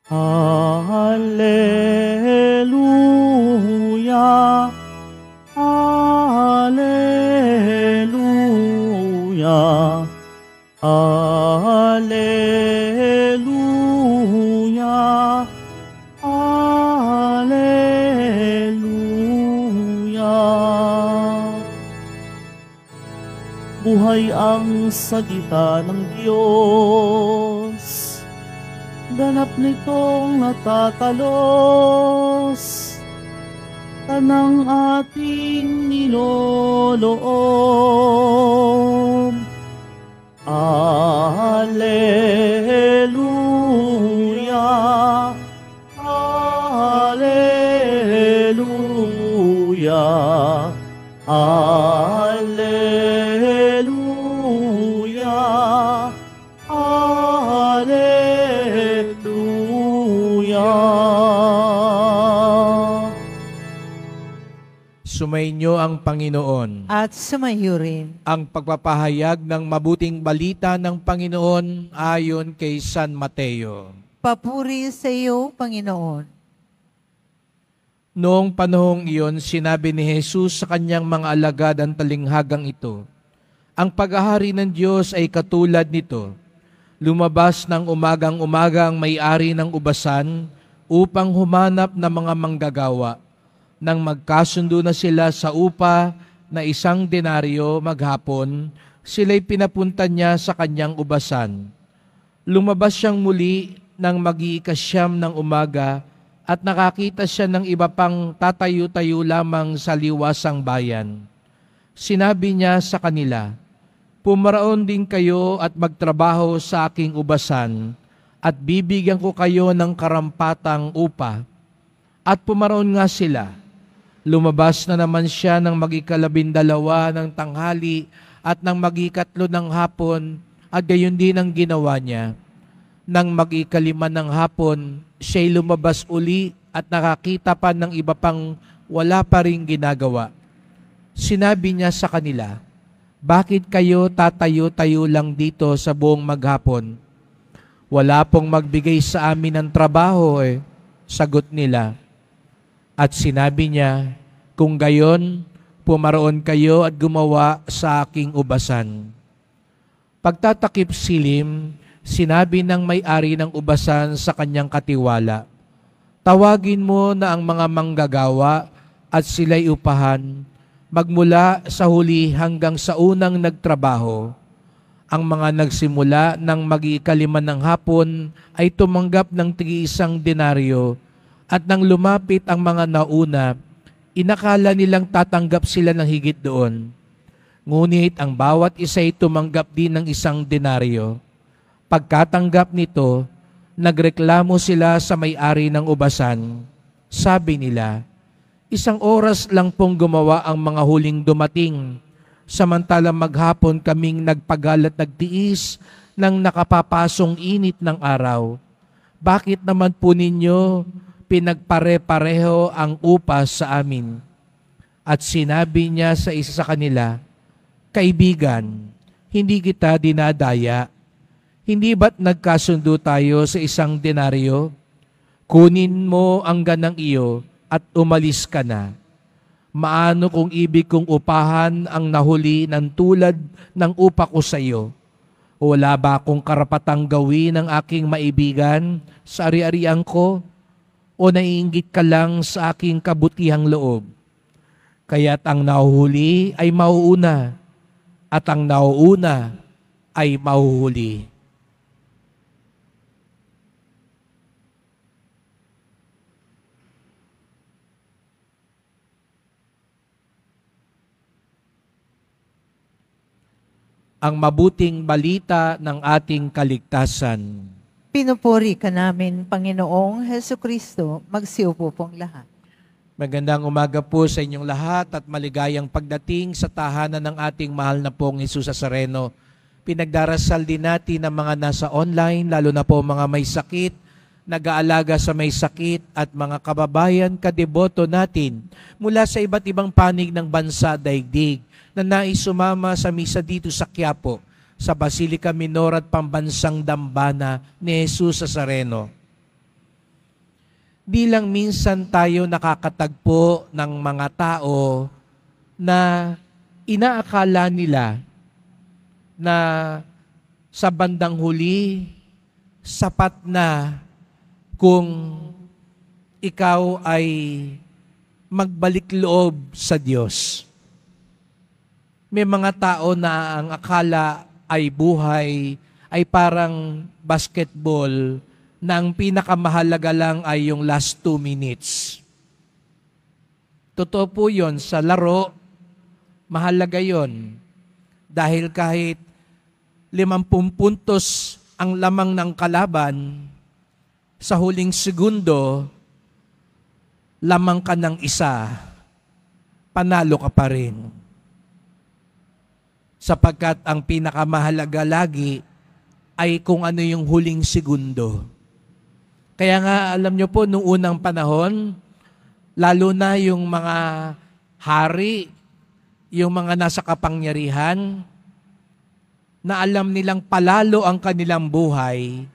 Alleluia, Alleluia, Alleluia, Alleluia. Buhay ang salita ng Diyos, ganap nitong natatalos, tanang ating niloloob. Alleluia, Alleluia, Alleluia, Alleluia. Sumainyo ang Panginoon. At sumayo rin. Ang pagpapahayag ng mabuting balita ng Panginoon ayon kay San Mateo. Papuri sa iyo, Panginoon. Noong panahong iyon, sinabi ni Jesus sa kanyang mga alagad ang talinghagang ito, ang paghahari ng Diyos ay katulad nito. Lumabas ng umagang-umaga ang may-ari ng ubasan upang humanap ng mga manggagawa. Nang magkasundo na sila sa upa na 1 denaryo maghapon, sila'y pinapunta niya sa kanyang ubasan. Lumabas siyang muli nang mag-iikasyam ng umaga at nakakita siya ng iba pang tatayo-tayo lamang sa liwasang bayan. Sinabi niya sa kanila, "Pumaraon din kayo at magtrabaho sa aking ubasan at bibigyan ko kayo ng karampatang upa." At pumaraon nga sila. Lumabas na naman siya ng mag-12 ng tanghali at ng mag-3 ng hapon at gayon din ang ginawa niya. Nang mag-5 ng hapon, siya'y lumabas uli at nakakita pa ng iba pang wala pa ring ginagawa. Sinabi niya sa kanila, "Bakit kayo tatayo-tayo lang dito sa buong maghapon? Wala pong magbigay sa amin ng trabaho eh." Sagot nila. At sinabi niya, "Kung gayon, pumaroon kayo at gumawa sa aking ubasan." Pagtatakip silim, sinabi ng may-ari ng ubasan sa kanyang katiwala, "Tawagin mo na ang mga manggagawa at sila'y upahan, magmula sa huli hanggang sa unang nagtrabaho." Ang mga nagsimula ng mag-5 ng hapon ay tumanggap ng tig-1 denaryo, at nang lumapit ang mga nauna, inakala nilang tatanggap sila ng higit doon. Ngunit ang bawat isa ay tumanggap din ng 1 denaryo. Pagkatanggap nito, nagreklamo sila sa may-ari ng ubasan. Sabi nila, "1 oras lang pong gumawa ang mga huling dumating, samantalang maghapon kaming nagpagalat nagtiis ng nakapapasong init ng araw. Bakit naman po ninyo pinagpare-pareho ang upa sa amin?" At sinabi niya sa isa sa kanila, "Kaibigan, hindi kita dinadaya. Hindi ba't nagkasundo tayo sa 1 denaryo? Kunin mo ang ganang iyo at umalis ka na. Maano kung ibig kong upahan ang nahuli ng tulad ng upa ko sa iyo? Wala ba akong karapatang gawin ng aking maibigan sa ari-arian ko? O naiinggit ka lang sa aking kabutihang loob? Kaya't ang nahuhuli ay mauuna, at ang nauuna ay mahuhuli." Ang mabuting balita ng ating kaligtasan. Pinupuri ka namin, Panginoong Hesukristo. Magsiupo pong lahat. Magandang umaga po sa inyong lahat at maligayang pagdating sa tahanan ng ating mahal na pong Jesus Nazareno. Pinagdarasal din natin ang mga nasa online, lalo na po mga may sakit, nag-aalaga sa may sakit at mga kababayan kadeboto natin mula sa iba't ibang panig ng bansa daigdig na nais sumama sa misa dito sa Quiapo, sa Basilica Minor at Pambansang Dambana ni Jesus Nazareno. di lang minsan tayo nakakatagpo ng mga tao na inaakala nila na sa bandang huli, sapat na kung ikaw ay magbalik loob sa Diyos. May mga tao na ang akala ay buhay ay parang basketball na ang pinakamahalaga lang ay yung last 2 minutes. Totoo po yun, sa laro, mahalaga yun. Dahil kahit 50 puntos ang lamang ng kalaban, sa huling segundo, lamang ka ng isa, panalo ka pa rin. Sapagkat ang pinakamahalaga lagi ay kung ano yung huling segundo. Kaya nga, alam nyo po, noong unang panahon, lalo na yung mga hari, yung mga nasa kapangyarihan, na alam nilang palalo ang kanilang buhay,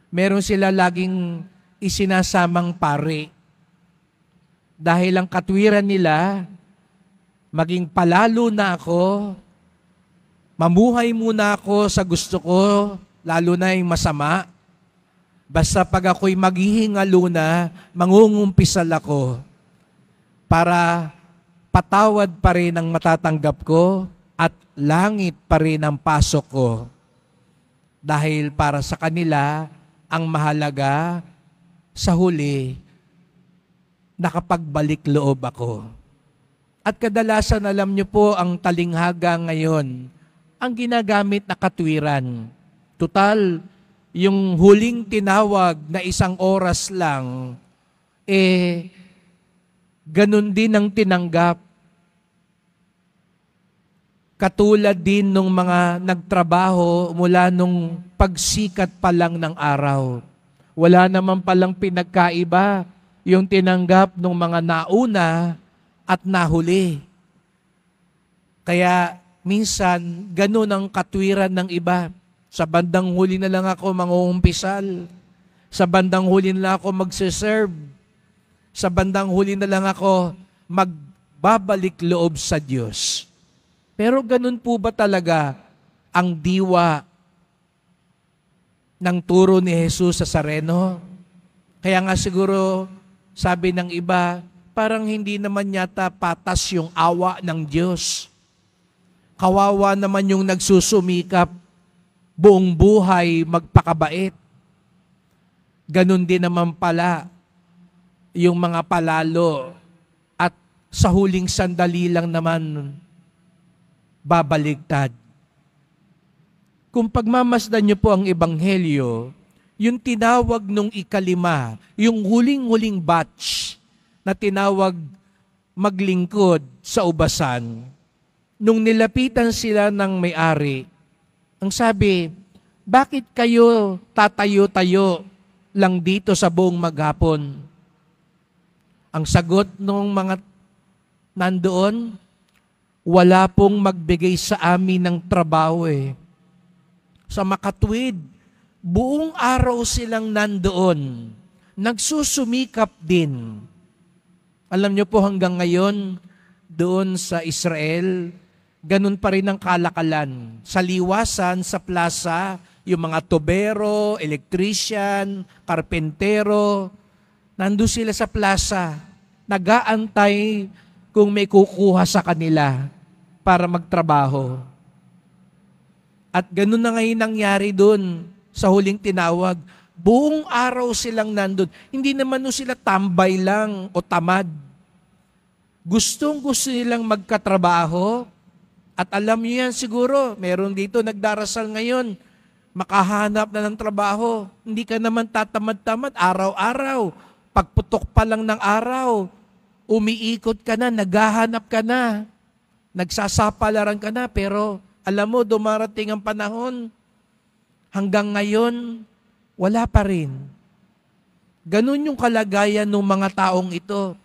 meron sila laging isinasamang pari. Dahil ang katwiran nila, maging palalo na ako, mamuhay muna ako sa gusto ko, lalo na yung masama. Basta pag ako'y maghihingalo na, mangungumpisal ako para patawad pa rin ang matatanggap ko at langit pa rin ang pasok ko. Dahil para sa kanila, ang mahalaga sa huli, nakapagbalik loob ako. At kadalasan, alam niyo po, ang talinghaga ngayon, ang ginagamit na katwiran. Total, yung huling tinawag na 1 oras lang, ganun din ang tinanggap. Katulad din nung mga nagtrabaho mula nung pagsikat pa lang ng araw. Wala naman palang pinagkaiba yung tinanggap ng mga nauna at nahuli. Kaya minsan, ganun ang katwiran ng iba. Sa bandang huli na lang ako mangungumpisal. Sa bandang huli na lang ako magsiserve. Sa bandang huli na lang ako magbabalik loob sa Diyos. Pero ganun po ba talaga ang diwa ng turo ni Jesus sa Nazareno? Kaya nga siguro, sabi ng iba, parang hindi naman yata patas yung awa ng Diyos. Kawawa naman yung nagsusumikap buong buhay magpakabait. Ganon din naman pala yung mga palalo at sa huling sandali lang naman babaligtad. Kung pagmamasdan niyo po ang Ebanghelyo, yung tinawag nung 5, yung huling-huling batch na tinawag maglingkod sa ubasan, nung nilapitan sila ng may-ari, ang sabi, bakit kayo tatayo-tayo lang dito sa buong maghapon? Ang sagot ng mga nandoon, wala pong magbigay sa amin ng trabaho Sa makatwid, buong araw silang nandoon, nagsusumikap din. Alam niyo po hanggang ngayon, doon sa Israel, ganun pa rin ang kalakalan. Sa liwasan, sa plaza, yung mga tubero, electrician, karpentero, nandun sila sa plaza, nag-aantay kung may kukuha sa kanila para magtrabaho. At ganun na ngayon nangyari doon sa huling tinawag. Buong araw silang nandun. Hindi naman sila tambay lang o tamad. Gustong-gusto nilang magkatrabaho. At alam niyo yan siguro, meron dito nagdarasal ngayon, makahanap na ng trabaho. Hindi ka naman tatamad-tamad, araw-araw. Pagputok pa lang ng araw, umiikot ka na, naghahanap ka na, nagsasapalaran ka na, pero alam mo, dumarating ang panahon, hanggang ngayon, wala pa rin. Ganun yung kalagayan ng mga taong ito.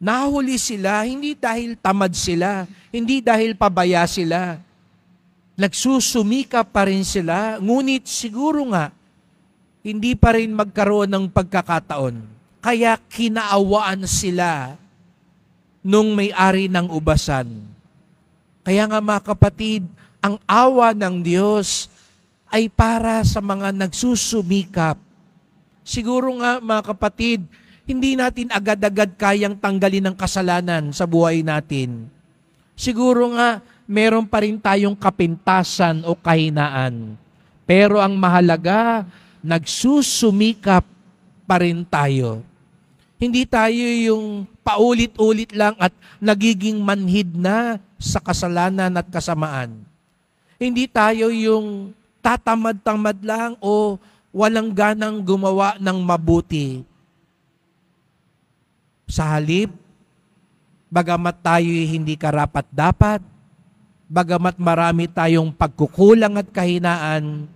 Nahuli sila, hindi dahil tamad sila, hindi dahil pabaya sila. Nagsusumika pa rin sila, ngunit siguro nga, hindi pa rin magkaroon ng pagkakataon kaya kinaawaan sila nung may-ari ng ubasan. Kaya nga mga kapatid, ang awa ng Diyos ay para sa mga nagsusumikap. Siguro nga mga kapatid, hindi natin agad-agad kayang tanggalin ang kasalanan sa buhay natin. Siguro nga, meron pa rin tayong kapintasan o kahinaan. Pero ang mahalaga, nagsusumikap pa rin tayo. Hindi tayo yung paulit-ulit lang at nagiging manhid na sa kasalanan at kasamaan. Hindi tayo yung tatamad-tamad lang o walang ganang gumawa ng mabuti. Sa halip, bagamat tayo hindi karapat-dapat, bagamat marami tayong pagkukulang at kahinaan,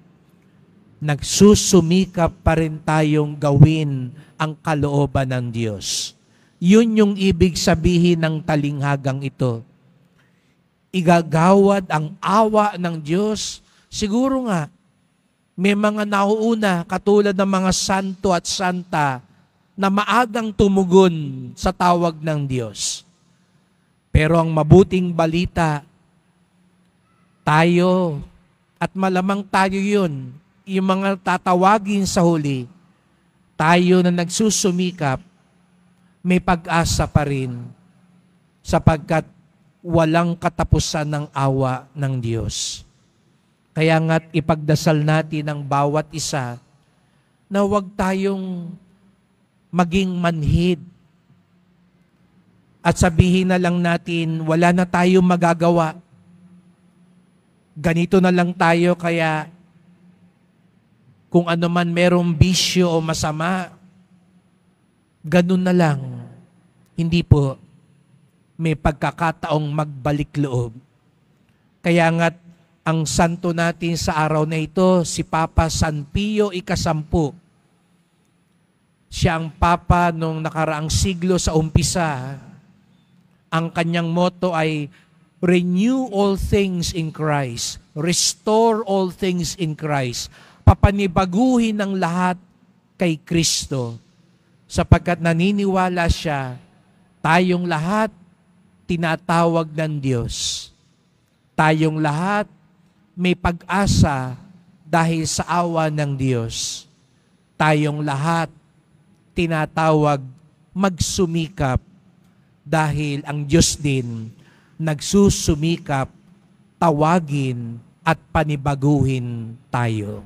nagsusumikap pa rin tayong gawin ang kalooban ng Diyos. Yun yung ibig sabihin ng talinghagang ito. Igagawad ang awa ng Diyos. Siguro nga, may mga nauuna katulad ng mga santo at santa na maagang tumugon sa tawag ng Diyos. Pero ang mabuting balita, tayo, at malamang tayo yun, yung mga tatawagin sa huli, tayo na nagsusumikap, may pag-asa pa rin sapagkat walang katapusan ng awa ng Diyos. Kaya nga't ipagdasal natin ang bawat isa na huwag tayong maging manhid at sabihin na lang natin wala na tayong magagawa. Ganito na lang tayo kaya kung ano man merong bisyo o masama, ganun na lang. Hindi po. May pagkakataong magbalik loob. Kaya nga't ang santo natin sa araw na ito, si Papa San Pio X. Siya ang Papa nung nakaraang siglo sa umpisa. Ang kanyang motto ay, renew all things in Christ. Restore all things in Christ. Papanibaguhin ang lahat kay Kristo. Sapagkat naniniwala siya, tayong lahat tinatawag ng Diyos. Tayong lahat may pag-asa dahil sa awa ng Diyos. Tayong lahat tinatawag magsumikap dahil ang Diyos din nagsusumikap, tawagin at panibaguhin tayo.